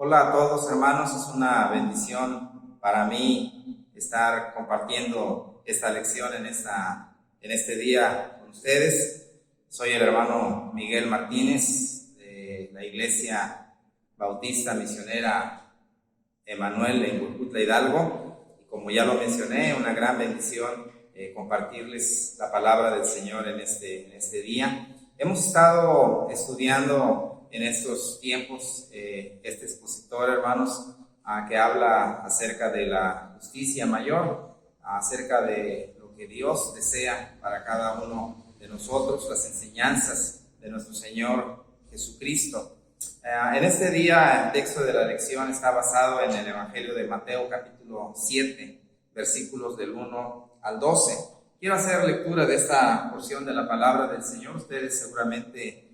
Hola a todos hermanos, es una bendición para mí estar compartiendo esta lección en este día con ustedes. Soy el hermano Miguel Martínez de la Iglesia Bautista Misionera Emanuel en Huejutla, Hidalgo. Y como ya lo mencioné, una gran bendición compartirles la palabra del Señor en este día. Hemos estado estudiando en estos tiempos este expositor, hermanos, que habla acerca de la justicia mayor, acerca de lo que Dios desea para cada uno de nosotros, las enseñanzas de nuestro Señor Jesucristo. En este día el texto de la lección está basado en el Evangelio de Mateo capítulo 7, versículos del 1 al 12. Quiero hacer lectura de esta porción de la palabra del Señor. Ustedes seguramente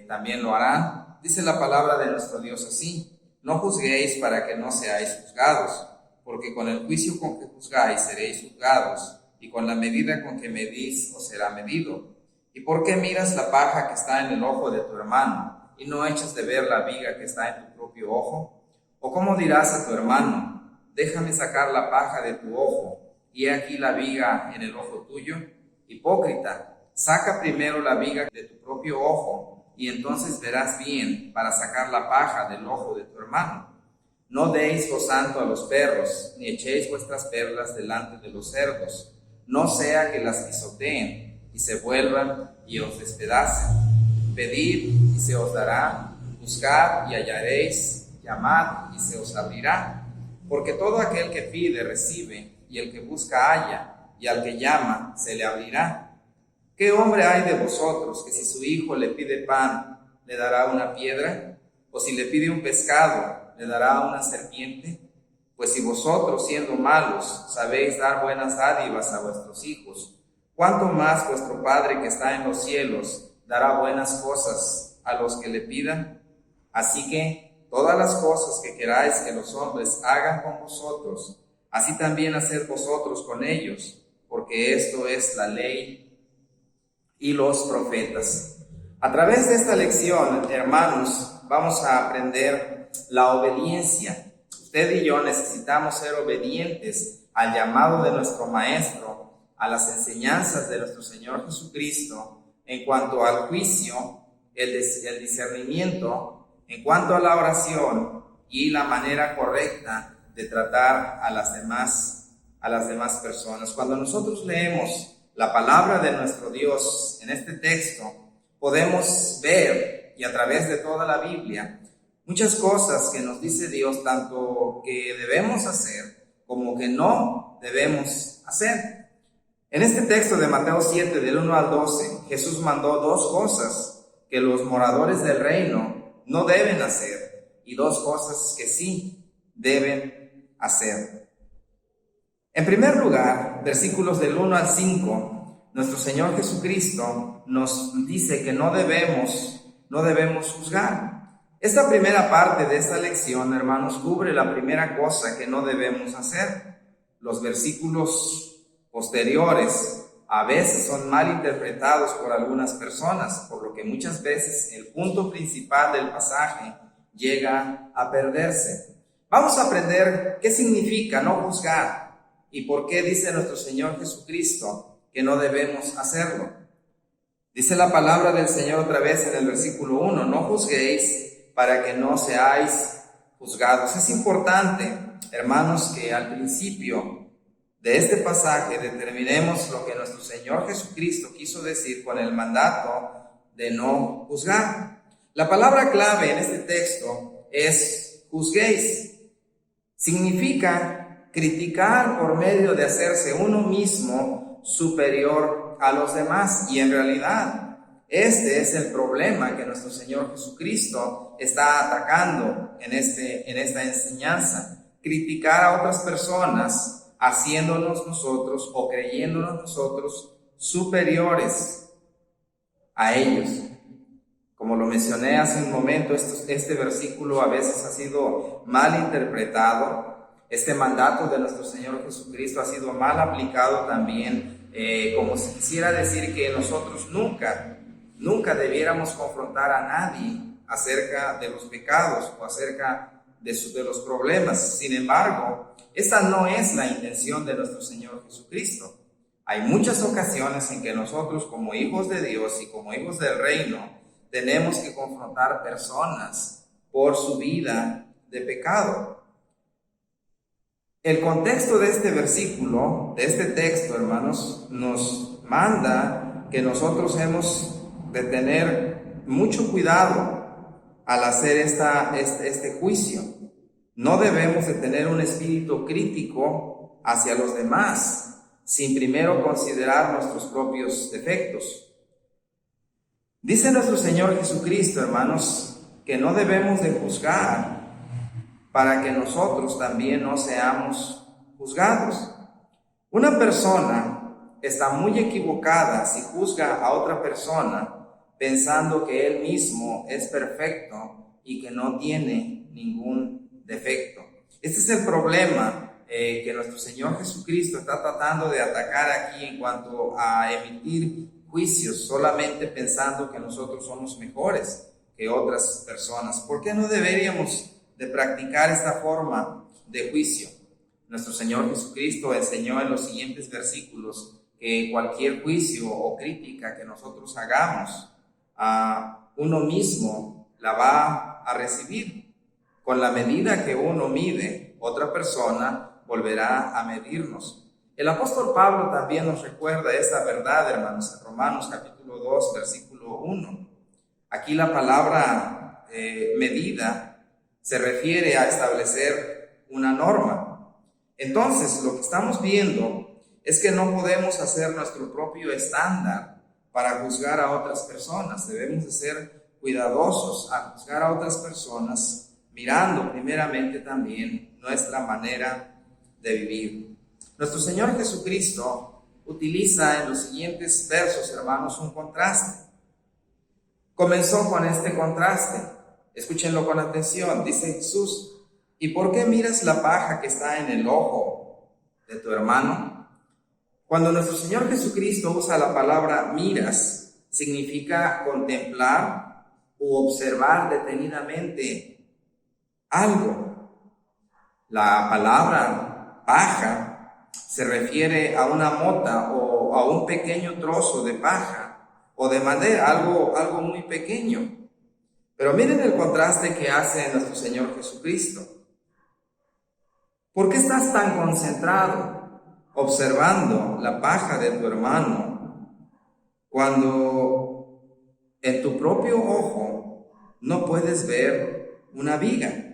también lo harán. Dice la palabra de nuestro Dios así: no juzguéis para que no seáis juzgados, porque con el juicio con que juzgáis seréis juzgados, y con la medida con que medís os será medido. ¿Y por qué miras la paja que está en el ojo de tu hermano, y no echas de ver la viga que está en tu propio ojo? ¿O cómo dirás a tu hermano: déjame sacar la paja de tu ojo, y he aquí la viga en el ojo tuyo? Hipócrita, saca primero la viga de tu propio ojo, y entonces verás bien para sacar la paja del ojo de tu hermano. No deis lo santo a los perros, ni echéis vuestras perlas delante de los cerdos, no sea que las pisoteen y se vuelvan y os despedacen. Pedid y se os dará, buscad y hallaréis, llamad y se os abrirá. Porque todo aquel que pide recibe, y el que busca halla, y al que llama se le abrirá. ¿Qué hombre hay de vosotros que si su hijo le pide pan, le dará una piedra? ¿O si le pide un pescado, le dará una serpiente? Pues si vosotros, siendo malos, sabéis dar buenas dádivas a vuestros hijos, ¿cuánto más vuestro Padre que está en los cielos dará buenas cosas a los que le pidan? Así que todas las cosas que queráis que los hombres hagan con vosotros, así también haced vosotros con ellos, porque esto es la ley y los profetas. A través de esta lección, hermanos, vamos a aprender la obediencia. Usted y yo necesitamos ser obedientes al llamado de nuestro Maestro, a las enseñanzas de nuestro Señor Jesucristo, en cuanto al juicio, el discernimiento, en cuanto a la oración y la manera correcta de tratar a las demás personas. Cuando nosotros leemos la palabra de nuestro Dios en este texto, podemos ver, y a través de toda la Biblia, muchas cosas que nos dice Dios, tanto que debemos hacer como que no debemos hacer. En este texto de Mateo 7, del 1 al 12, Jesús mandó dos cosas que los moradores del reino no deben hacer, y dos cosas que sí deben hacer. En primer lugar, versículos del 1 al 5, nuestro Señor Jesucristo nos dice que no debemos juzgar. Esta primera parte de esta lección, hermanos, cubre la primera cosa que no debemos hacer. Los versículos posteriores a veces son mal interpretados por algunas personas, por lo que muchas veces el punto principal del pasaje llega a perderse. Vamos a aprender qué significa no juzgar y por qué dice nuestro Señor Jesucristo que no debemos hacerlo. Dice la palabra del Señor otra vez en el versículo 1: no juzguéis para que no seáis juzgados. Es importante, hermanos, que al principio de este pasaje determinemos lo que nuestro Señor Jesucristo quiso decir con el mandato de no juzgar. La palabra clave en este texto es juzguéis. Significa criticar por medio de hacerse uno mismo superior a los demás. Y en realidad este es el problema que nuestro Señor Jesucristo está atacando en esta enseñanza: criticar a otras personas, haciéndonos nosotros o creyéndonos nosotros superiores a ellos. Como lo mencioné hace un momento, este versículo a veces ha sido mal interpretado. Este mandato de nuestro Señor Jesucristo ha sido mal aplicado también, como si quisiera decir que nosotros nunca debiéramos confrontar a nadie acerca de los pecados o acerca de los problemas. Sin embargo, esa no es la intención de nuestro Señor Jesucristo. Hay muchas ocasiones en que nosotros, como hijos de Dios y como hijos del reino, tenemos que confrontar personas por su vida de pecado. El contexto de este versículo, de este texto, hermanos, nos manda que nosotros hemos de tener mucho cuidado al hacer este juicio. No debemos de tener un espíritu crítico hacia los demás, sin primero considerar nuestros propios defectos. Dice nuestro Señor Jesucristo, hermanos, que no debemos de juzgar para que nosotros también no seamos juzgados. Una persona está muy equivocada si juzga a otra persona pensando que él mismo es perfecto y que no tiene ningún defecto. Este es el problema que nuestro Señor Jesucristo está tratando de atacar aquí en cuanto a emitir juicios solamente pensando que nosotros somos mejores que otras personas. ¿Por qué no deberíamos de practicar esta forma de juicio? Nuestro Señor Jesucristo enseñó en los siguientes versículos que cualquier juicio o crítica que nosotros hagamos a uno mismo la va a recibir. Con la medida que uno mide, otra persona volverá a medirnos. El apóstol Pablo también nos recuerda esta verdad, hermanos, en Romanos capítulo 2, versículo 1. Aquí la palabra medida se refiere a establecer una norma. Entonces, lo que estamos viendo es que no podemos hacer nuestro propio estándar para juzgar a otras personas. Debemos de ser cuidadosos al juzgar a otras personas, mirando primeramente también nuestra manera de vivir. Nuestro Señor Jesucristo utiliza en los siguientes versos, hermanos, un contraste. Comenzó con este contraste. Escúchenlo con atención. Dice Jesús: ¿y por qué miras la paja que está en el ojo de tu hermano? Cuando nuestro Señor Jesucristo usa la palabra miras, significa contemplar u observar detenidamente algo. La palabra paja se refiere a una mota o a un pequeño trozo de paja o de madera, algo muy pequeño. Pero miren el contraste que hace nuestro Señor Jesucristo. ¿Por qué estás tan concentrado observando la paja de tu hermano cuando en tu propio ojo no puedes ver una viga?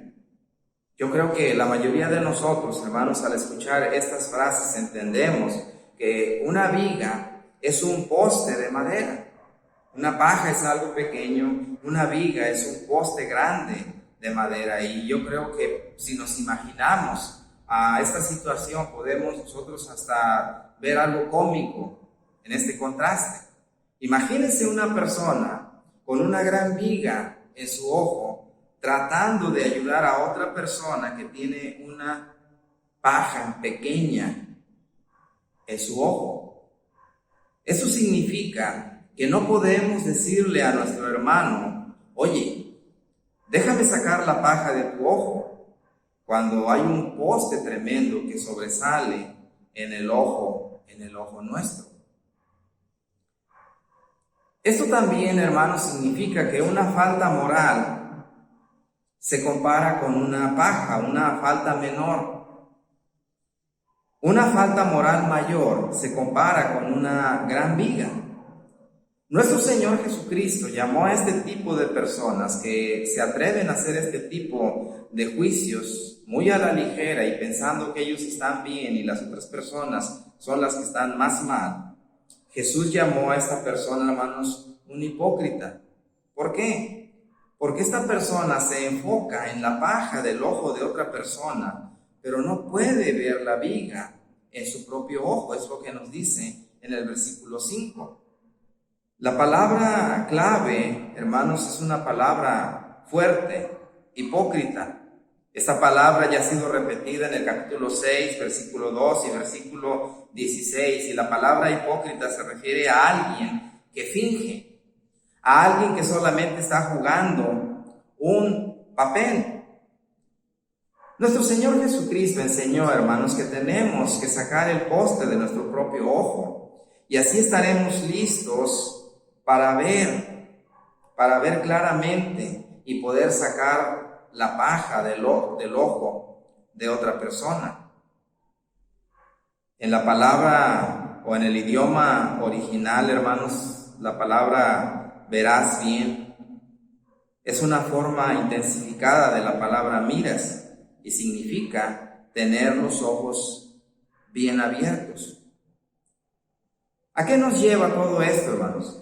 Yo creo que la mayoría de nosotros, hermanos, al escuchar estas frases entendemos que una viga es un poste de madera. Una paja es algo pequeño, una viga es un poste grande de madera. Y yo creo que si nos imaginamos a esta situación, podemos nosotros hasta ver algo cómico en este contraste. Imagínense una persona con una gran viga en su ojo, tratando de ayudar a otra persona que tiene una paja pequeña en su ojo. Eso significa que no podemos decirle a nuestro hermano: oye, déjame sacar la paja de tu ojo, cuando hay un poste tremendo que sobresale en el ojo nuestro. Esto también, hermanos, significa que una falta moral se compara con una paja, una falta menor. Una falta moral mayor se compara con una gran viga. Nuestro Señor Jesucristo llamó a este tipo de personas que se atreven a hacer este tipo de juicios muy a la ligera y pensando que ellos están bien y las otras personas son las que están más mal. Jesús llamó a esta persona, hermanos, un hipócrita. ¿Por qué? Porque esta persona se enfoca en la paja del ojo de otra persona, pero no puede ver la viga en su propio ojo. Es lo que nos dice en el versículo 5. La palabra clave, hermanos, es una palabra fuerte, hipócrita. Esta palabra ya ha sido repetida en el capítulo 6, versículo 2 y versículo 16. Y la palabra hipócrita se refiere a alguien que finge, a alguien que solamente está jugando un papel. Nuestro Señor Jesucristo enseñó, hermanos, que tenemos que sacar el poste de nuestro propio ojo, y así estaremos listos para ver claramente y poder sacar la paja del ojo de otra persona. En la palabra o en el idioma original, hermanos, la palabra verás bien es una forma intensificada de la palabra miras y significa tener los ojos bien abiertos. ¿A qué nos lleva todo esto, hermanos?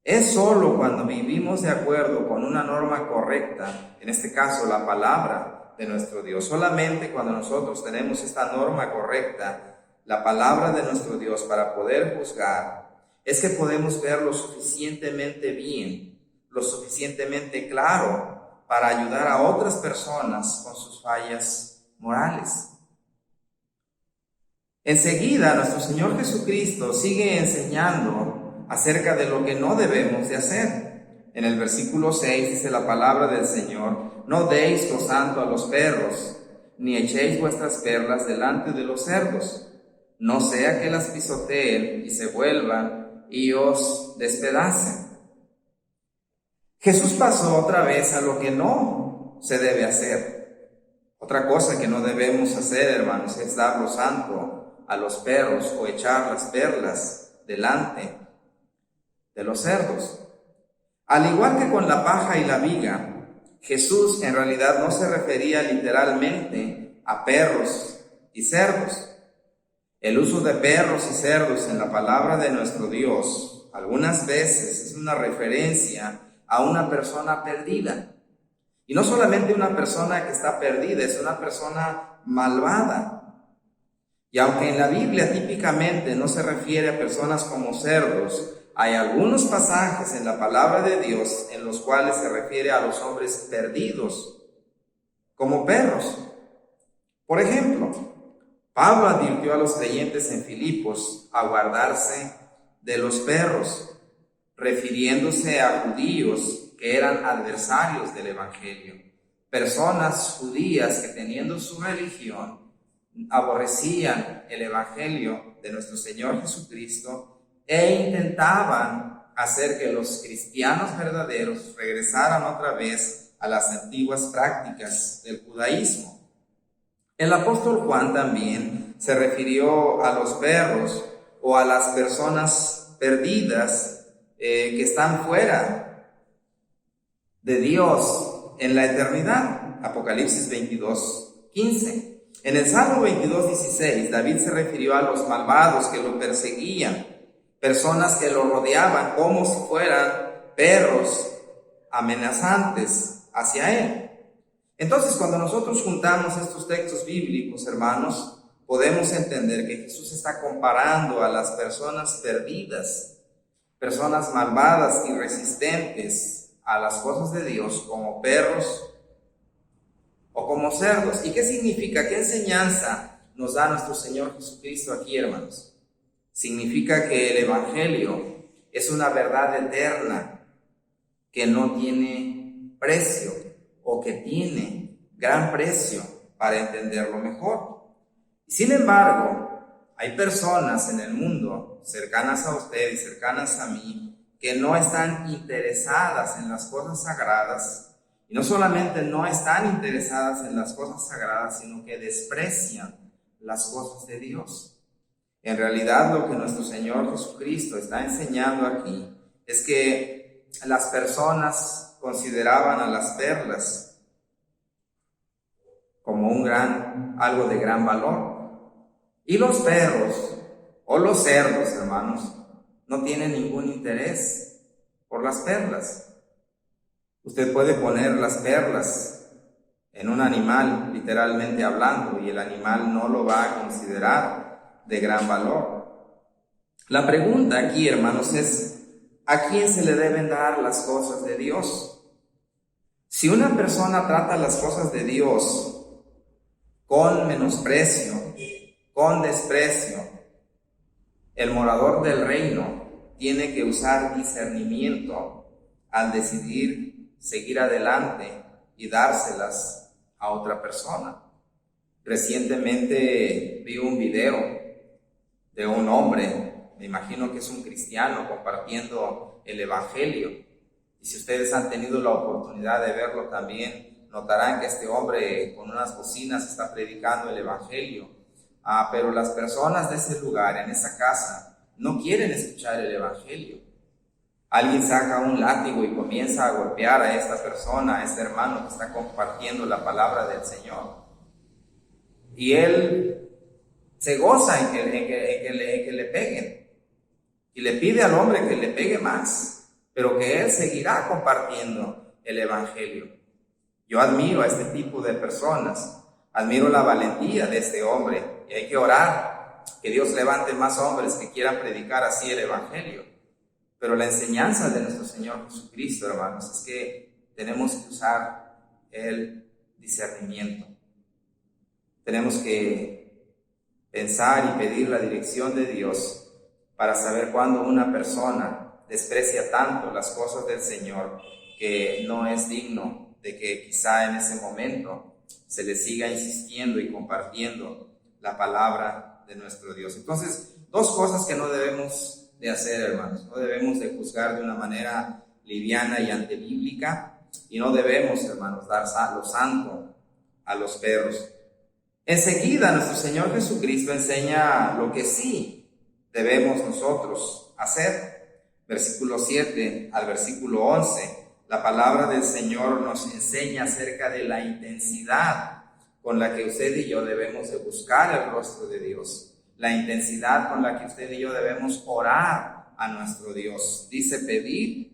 Es solo cuando vivimos de acuerdo con una norma correcta, en este caso la palabra de nuestro Dios. Solamente cuando nosotros tenemos esta norma correcta, la palabra de nuestro Dios, para poder juzgar, es que podemos ver lo suficientemente bien, lo suficientemente claro para ayudar a otras personas con sus fallas morales. Enseguida, nuestro Señor Jesucristo sigue enseñando acerca de lo que no debemos de hacer. En el versículo 6 dice la palabra del Señor: no deis lo santo a los perros, ni echéis vuestras perlas delante de los cerdos, no sea que las pisoteen y se vuelvan y os despedacen. Jesús pasó otra vez a lo que no se debe hacer. Otra cosa que no debemos hacer, hermanos, es dar lo santo a los perros o echar las perlas delante de los cerdos. Al igual que con la paja y la viga, Jesús en realidad no se refería literalmente a perros y cerdos. El uso de perros y cerdos en la palabra de nuestro Dios algunas veces es una referencia a una persona perdida. Y no solamente una persona que está perdida, es una persona malvada. Y aunque en la Biblia típicamente no se refiere a personas como cerdos, hay algunos pasajes en la palabra de Dios en los cuales se refiere a los hombres perdidos como perros. Por ejemplo, Pablo advirtió a los creyentes en Filipos a guardarse de los perros, refiriéndose a judíos que eran adversarios del Evangelio, personas judías que, teniendo su religión, aborrecían el Evangelio de nuestro Señor Jesucristo e intentaban hacer que los cristianos verdaderos regresaran otra vez a las antiguas prácticas del judaísmo. El apóstol Juan también se refirió a los perros o a las personas perdidas que están fuera de Dios en la eternidad. Apocalipsis 22:15. En el Salmo 22:16, David se refirió a los malvados que lo perseguían, personas que lo rodeaban como si fueran perros amenazantes hacia él. Entonces, cuando nosotros juntamos estos textos bíblicos, hermanos, podemos entender que Jesús está comparando a las personas perdidas, personas malvadas y resistentes a las cosas de Dios, como perros o como cerdos. ¿Y qué significa? ¿Qué enseñanza nos da nuestro Señor Jesucristo aquí, hermanos? Significa que el Evangelio es una verdad eterna que no tiene precio, o que tiene gran precio para entenderlo mejor. Sin embargo, hay personas en el mundo cercanas a usted y cercanas a mí que no están interesadas en las cosas sagradas, y no solamente no están interesadas en las cosas sagradas, sino que desprecian las cosas de Dios. En realidad, lo que nuestro Señor Jesucristo está enseñando aquí es que las personas consideraban a las perlas como algo de gran valor. Y los perros o los cerdos, hermanos, no tienen ningún interés por las perlas. Usted puede poner las perlas en un animal, literalmente hablando, y el animal no lo va a considerar de gran valor. La pregunta aquí, hermanos, es: ¿a quién se le deben dar las cosas de Dios? Si una persona trata las cosas de Dios con menosprecio, con desprecio, el morador del reino tiene que usar discernimiento al decidir seguir adelante y dárselas a otra persona. Recientemente vi un video de un hombre, me imagino que es un cristiano, compartiendo el Evangelio. Y si ustedes han tenido la oportunidad de verlo también, notarán que este hombre con unas bocinas está predicando el Evangelio. Pero las personas de ese lugar, en esa casa, no quieren escuchar el Evangelio. Alguien saca un látigo y comienza a golpear a esta persona, a este hermano que está compartiendo la palabra del Señor. Y él se goza en que le peguen. Y le pide al hombre que le pegue más, pero que él seguirá compartiendo el Evangelio. Yo admiro a este tipo de personas, admiro la valentía de este hombre, y hay que orar que Dios levante más hombres que quieran predicar así el Evangelio. Pero la enseñanza de nuestro Señor Jesucristo, hermanos, es que tenemos que usar el discernimiento. Tenemos que pensar y pedir la dirección de Dios para saber cuándo una persona desprecia tanto las cosas del Señor que no es digno de que quizá en ese momento se le siga insistiendo y compartiendo la palabra de nuestro Dios. Entonces, dos cosas que no debemos de hacer, hermanos. No debemos de juzgar de una manera liviana y antibíblica, y no debemos, hermanos, dar lo santo a los perros. Enseguida, nuestro Señor Jesucristo enseña lo que sí debemos nosotros hacer. Versículo 7 al versículo 11, la palabra del Señor nos enseña acerca de la intensidad con la que usted y yo debemos de buscar el rostro de Dios, la intensidad con la que usted y yo debemos orar a nuestro Dios. Dice: pedid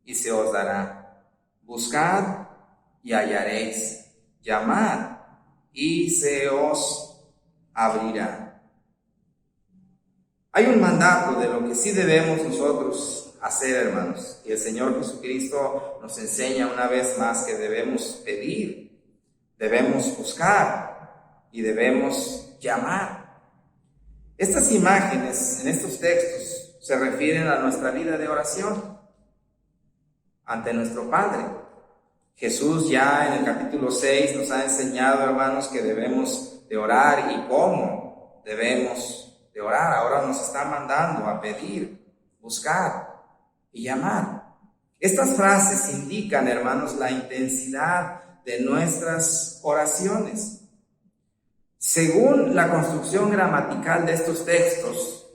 y se os dará, buscad y hallaréis, llamad y se os abrirá. Hay un mandato de lo que sí debemos nosotros hacer, hermanos, y el Señor Jesucristo nos enseña una vez más que debemos pedir, debemos buscar y debemos llamar. Estas imágenes en estos textos se refieren a nuestra vida de oración ante nuestro Padre. Jesús ya en el capítulo 6 nos ha enseñado, hermanos, que debemos de orar y cómo debemos de orar. Ahora nos está mandando a pedir, buscar y llamar. Estas frases indican, hermanos, la intensidad de nuestras oraciones. Según la construcción gramatical de estos textos,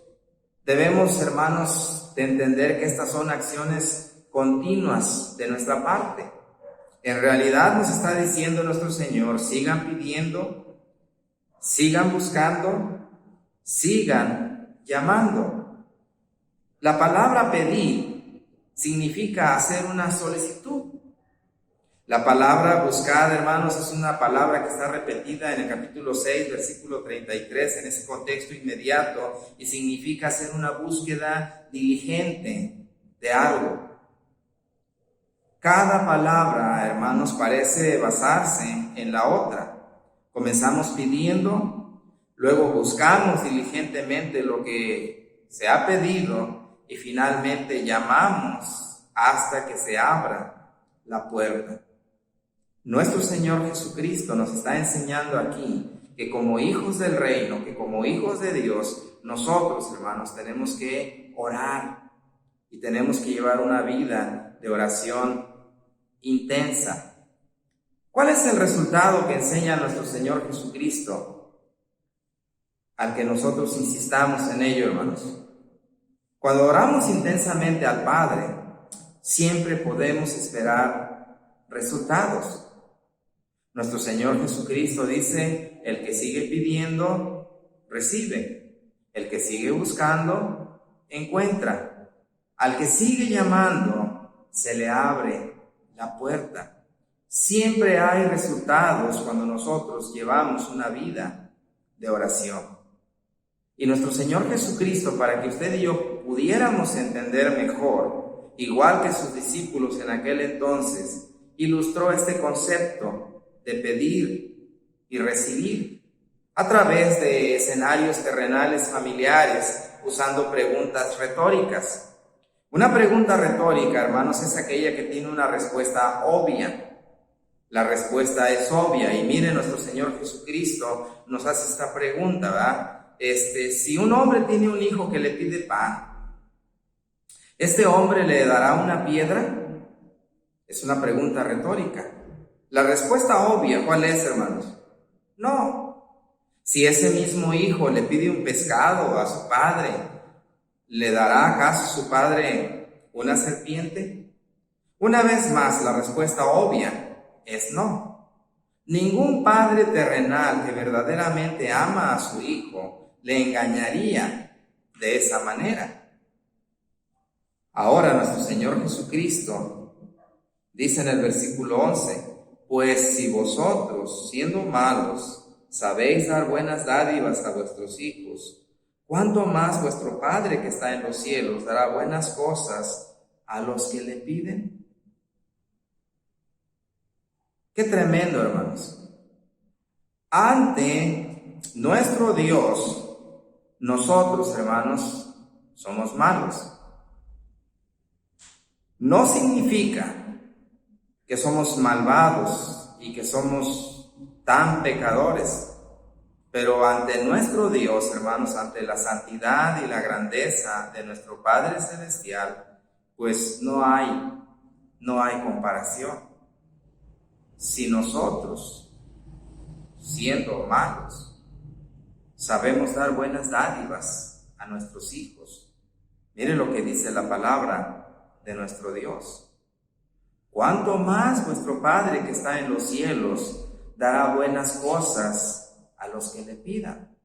debemos, hermanos, de entender que estas son acciones continuas de nuestra parte. En realidad nos está diciendo nuestro Señor: sigan pidiendo, sigan buscando, sigan llamando. La palabra pedir significa hacer una solicitud. La palabra buscar, hermanos, es una palabra que está repetida en el capítulo 6, versículo 33, en ese contexto inmediato, y significa hacer una búsqueda diligente de algo. Cada palabra, hermanos, parece basarse en la otra. Comenzamos pidiendo, luego buscamos diligentemente lo que se ha pedido y finalmente llamamos hasta que se abra la puerta. Nuestro Señor Jesucristo nos está enseñando aquí que como hijos del reino, que como hijos de Dios, nosotros, hermanos, tenemos que orar y tenemos que llevar una vida de oración intensa. ¿Cuál es el resultado que enseña nuestro Señor Jesucristo al que nosotros insistamos en ello, hermanos? Cuando oramos intensamente al Padre, siempre podemos esperar resultados. Nuestro Señor Jesucristo dice: el que sigue pidiendo, recibe. El que sigue buscando, encuentra. Al que sigue llamando, se le abre la puerta. Siempre hay resultados cuando nosotros llevamos una vida de oración. Y nuestro Señor Jesucristo, para que usted y yo pudiéramos entender mejor, igual que sus discípulos en aquel entonces, ilustró este concepto de pedir y recibir a través de escenarios terrenales familiares, usando preguntas retóricas. Una pregunta retórica, hermanos, es aquella que tiene una respuesta obvia. La respuesta es obvia y mire, nuestro Señor Jesucristo nos hace esta pregunta, ¿verdad? Si un hombre tiene un hijo que le pide pan, ¿este hombre le dará una piedra? Es una pregunta retórica. La respuesta obvia, ¿cuál es, hermanos? No. Si ese mismo hijo le pide un pescado a su padre, ¿le dará acaso su padre una serpiente? Una vez más, la respuesta obvia es no. Ningún padre terrenal que verdaderamente ama a su hijo le engañaría de esa manera. Ahora nuestro Señor Jesucristo dice en el versículo 11, pues si vosotros, siendo malos, sabéis dar buenas dádivas a vuestros hijos, ¿cuánto más vuestro Padre que está en los cielos dará buenas cosas a los que le piden? Qué tremendo, hermanos. Ante nuestro Dios, nosotros, hermanos, somos malos. No significa que somos malvados y que somos tan pecadores, pero ante nuestro Dios, hermanos, ante la santidad y la grandeza de nuestro Padre Celestial, pues no hay comparación. Si nosotros, siendo malos, sabemos dar buenas dádivas a nuestros hijos, mire lo que dice la palabra de nuestro Dios. ¿Cuánto más vuestro Padre que está en los cielos dará buenas cosas a los que le pidan?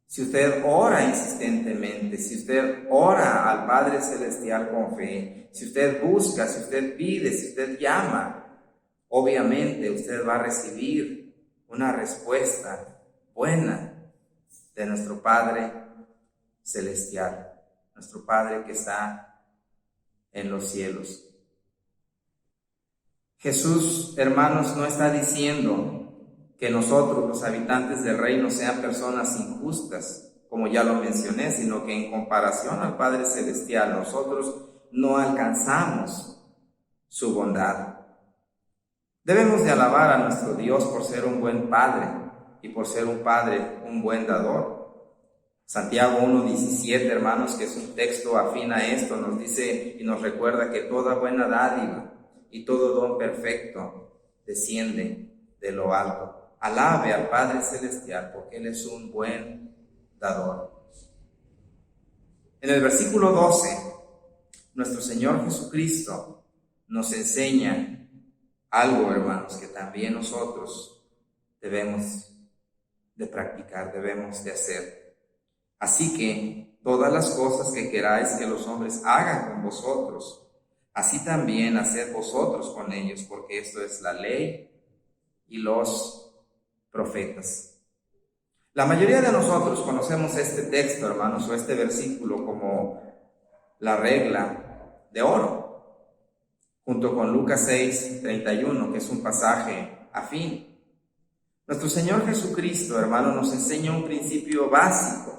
Si usted ora insistentemente, si usted ora al Padre Celestial con fe, si usted busca, si usted pide, si usted llama, obviamente usted va a recibir una respuesta buena de nuestro Padre Celestial, nuestro Padre que está en los cielos. Jesús, hermanos, no está diciendo que nosotros, los habitantes del reino, sean personas injustas, como ya lo mencioné, sino que en comparación al Padre Celestial, nosotros no alcanzamos su bondad. Debemos de alabar a nuestro Dios por ser un buen Padre y por ser un Padre, un buen dador. Santiago 1:17, hermanos, que es un texto afín a esto, nos dice y nos recuerda que toda buena dádiva y todo don perfecto desciende de lo alto. Alabe al Padre Celestial porque Él es un buen dador. En el versículo 12, nuestro Señor Jesucristo nos enseña algo, hermanos, que también nosotros debemos de practicar, debemos de hacer. Así que todas las cosas que queráis que los hombres hagan con vosotros, así también haced vosotros con ellos, porque esto es la ley y los profetas. La mayoría de nosotros conocemos este texto, hermanos, o este versículo como la regla de oro, junto con Lucas 6:31, que es un pasaje afín. Nuestro Señor Jesucristo, hermano, nos enseña un principio básico.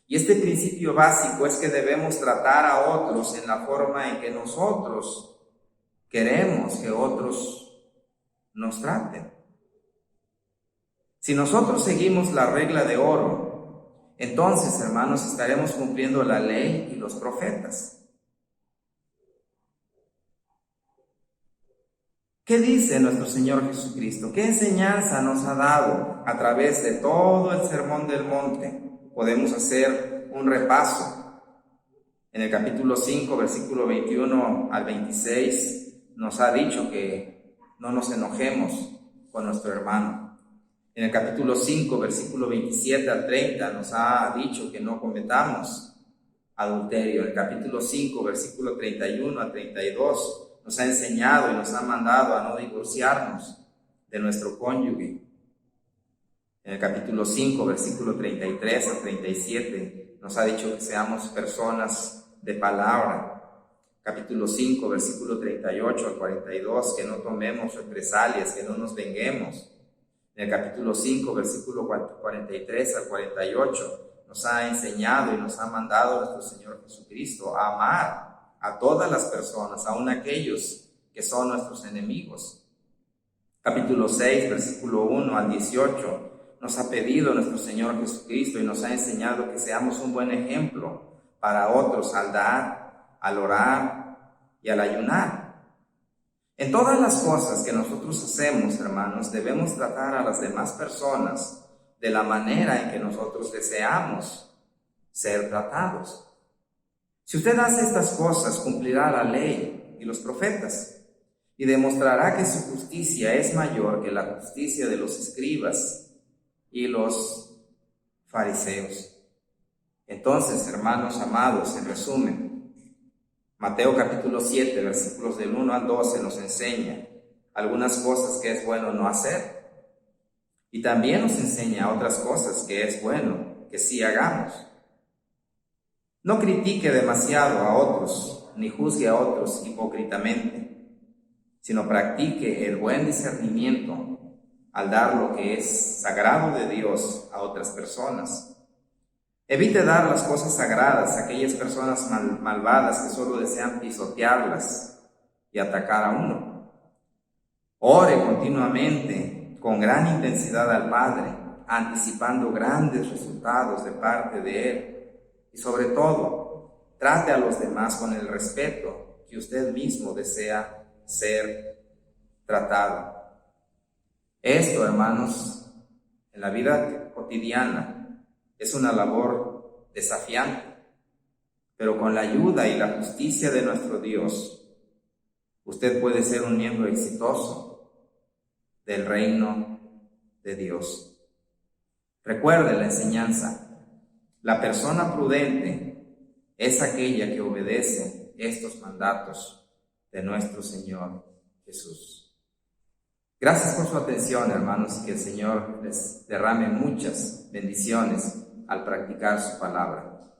Y este principio básico es que debemos tratar a otros en la forma en que nosotros queremos que otros nos traten. Si nosotros seguimos la regla de oro, entonces, hermanos, estaremos cumpliendo la ley y los profetas. ¿Qué dice nuestro Señor Jesucristo? ¿Qué enseñanza nos ha dado a través de todo el Sermón del Monte? Podemos hacer un repaso. En el capítulo 5, versículo 21 al 26, nos ha dicho que no nos enojemos con nuestro hermano. En el capítulo 5, versículo 27 al 30, nos ha dicho que no cometamos adulterio. En el capítulo 5, versículo 31 al 32, nos ha enseñado y nos ha mandado a no divorciarnos de nuestro cónyuge. En el capítulo 5, versículo 33 al 37, nos ha dicho que seamos personas de palabra. Capítulo 5, versículo 38 al 42, que no tomemos represalias, que no nos venguemos. En el capítulo 5, versículo 43 al 48, nos ha enseñado y nos ha mandado nuestro Señor Jesucristo a amar a todas las personas, aun aquellos que son nuestros enemigos. capítulo 6, versículo 1 al 18, nos ha pedido nuestro Señor Jesucristo y nos ha enseñado que seamos un buen ejemplo para otros al dar, al orar y al ayunar. En todas las cosas que nosotros hacemos, hermanos, debemos tratar a las demás personas de la manera en que nosotros deseamos ser tratados. Si usted hace estas cosas, cumplirá la ley y los profetas y demostrará que su justicia es mayor que la justicia de los escribas y los fariseos. Entonces, hermanos amados, en resumen, Mateo capítulo 7, versículos del 1 al 12 nos enseña algunas cosas que es bueno no hacer. Y también nos enseña otras cosas que es bueno que sí hagamos. No critique demasiado a otros, ni juzgue a otros hipócritamente, sino practique el buen discernimiento al dar lo que es sagrado de Dios a otras personas. Evite dar las cosas sagradas a aquellas personas malvadas que solo desean pisotearlas y atacar a uno. Ore continuamente con gran intensidad al Padre, anticipando grandes resultados de parte de Él. Y sobre todo, trate a los demás con el respeto que usted mismo desea ser tratado. Esto, hermanos, en la vida cotidiana, es una labor desafiante, pero con la ayuda y la justicia de nuestro Dios, usted puede ser un miembro exitoso del reino de Dios. Recuerde la enseñanza: la persona prudente es aquella que obedece estos mandatos de nuestro Señor Jesús. Gracias por su atención, hermanos, y que el Señor les derrame muchas bendiciones al practicar su palabra.